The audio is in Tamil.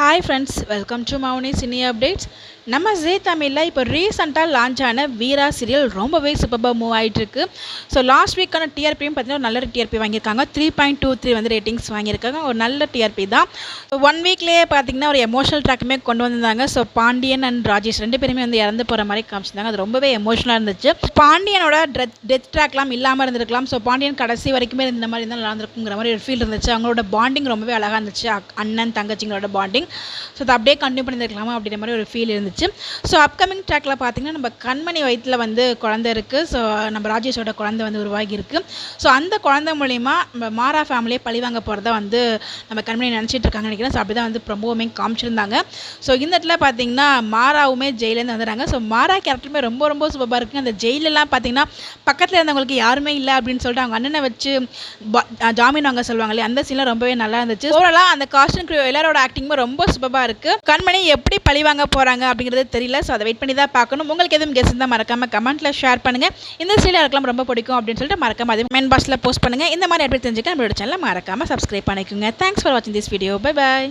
Hi friends, welcome to Mouni cine updates. நம்ம ஜீ தமிழில் இப்போ ரீசெண்டாக லான்ச் ஆன வீரா சீரியல் ரொம்பவே சூப்பராக மூவ் ஆகிட்டுருக்கு. ஸோ லாஸ்ட் வீக்கான டிஆர்பியும் பார்த்தீங்கன்னா ஒரு நல்ல டிஆர்பி வாங்கியிருக்காங்க. 3.23 வந்து ரேட்டிங்ஸ் வாங்கியிருக்காங்க. ஒரு நல்ல டிஆர்பி தான். 1 வீக்லேயே பார்த்தீங்கன்னா ஒரு எமோஷனல் ட்ராக்குமே கொண்டு வந்திருந்தாங்க. ஸோ பாண்டியன் அண்ட் ராஜேஷ் 2 பேருமே வந்து இறந்து போகிற மாதிரி காமிச்சிருந்தாங்க. அது ரொம்பவே எமோஷனலாக இருந்துச்சு. பாண்டியனோட டெத் ட்ராக்லாம் இல்லாமல் இருந்திருக்கலாம். ஸோ பாண்டியன் கடைசி வரைக்குமே இந்த மாதிரி இருந்தால் நல்லா இருந்திருக்குங்கிற மாதிரி ஒரு ஃபீல் இருந்துச்சு. அவங்களோட பாண்டிங் ரொம்பவே அழகாக இருந்துச்சு. அண்ணன் தங்கச்சிங்களோட பாண்டிங். ஸோ அதை அப்படியே கண்டினியூ பண்ணியிருக்கலாமா அப்படின்ற மாதிரி ஒரு ஃபீல் இருந்துச்சு. ஸோ அப்கமிங் ட்ராக்கில் பார்த்தீங்கன்னா நம்ம கண்மணி வயிற்றில் வந்து குழந்தை இருக்குது. ஸோ நம்ம ராஜேஷோட குழந்தை வந்து உருவாகி இருக்குது. ஸோ அந்த குழந்தை மூலிமா நம்ம மாறா ஃபேமிலியை பழிவாங்க போகிறத வந்து நம்ம கண்மணி நினச்சிட்டு இருக்காங்கன்னு நினைக்கிறேன். ஸோ அப்படி தான் வந்து ப்ரொமோவுமே காமிச்சிருந்தாங்க. ஸோ இந்த இடத்துல பார்த்தீங்கன்னா மாறாவுமே ஜெயிலேருந்து வந்துடுறாங்க. ஸோ மாறா கேரக்டருமே ரொம்ப ரொம்ப சூப்பராக இருக்குது. அந்த ஜெயிலெலாம் பார்த்தீங்கன்னா பக்கத்தில் இருந்தவங்களுக்கு யாருமே இல்லை அப்படின்னு சொல்லிட்டு அவங்க அண்ணனை வச்சு ஜாமீன் வாங்க சொல்லுவாங்களே, அந்த சீன்லாம் ரொம்பவே நல்லா இருந்துச்சு. ஓவராலாக அந்த காஸ்டியூம் க்ரூ எல்லாரோட ஆக்டிங்குமே ரொம்ப சூப்பராக இருக்குது. கண்மணி எப்படி பழிவாங்க போகிறாங்க அப்படிங்கிறது தெரியல. ஸோ அதை வெயிட் பண்ணி தான் பார்க்கணும். உங்களுக்கு எதுவும் கெஸ் இருந்தால் மறக்காமல் கமெண்ட்டில் ஷேர் பண்ணுங்கள். இந்த சீரியல் இருக்கலாம் ரொம்ப பிடிக்கும் அப்படின்னு சொல்லிட்டு மறக்காம அதே மெயின் பாக்ஸில் போஸ்ட் பண்ணுங்கள். இந்த மாதிரி எப்படி தெரிஞ்சுக்க நம்மளோட சேனலை மறக்காமல் சப்ஸ்கிரைப் பண்ணிக்கோங்க. தேங்க்ஸ் ஃபார் வாட்சிங் திஸ் வீடியோ. Bye bye.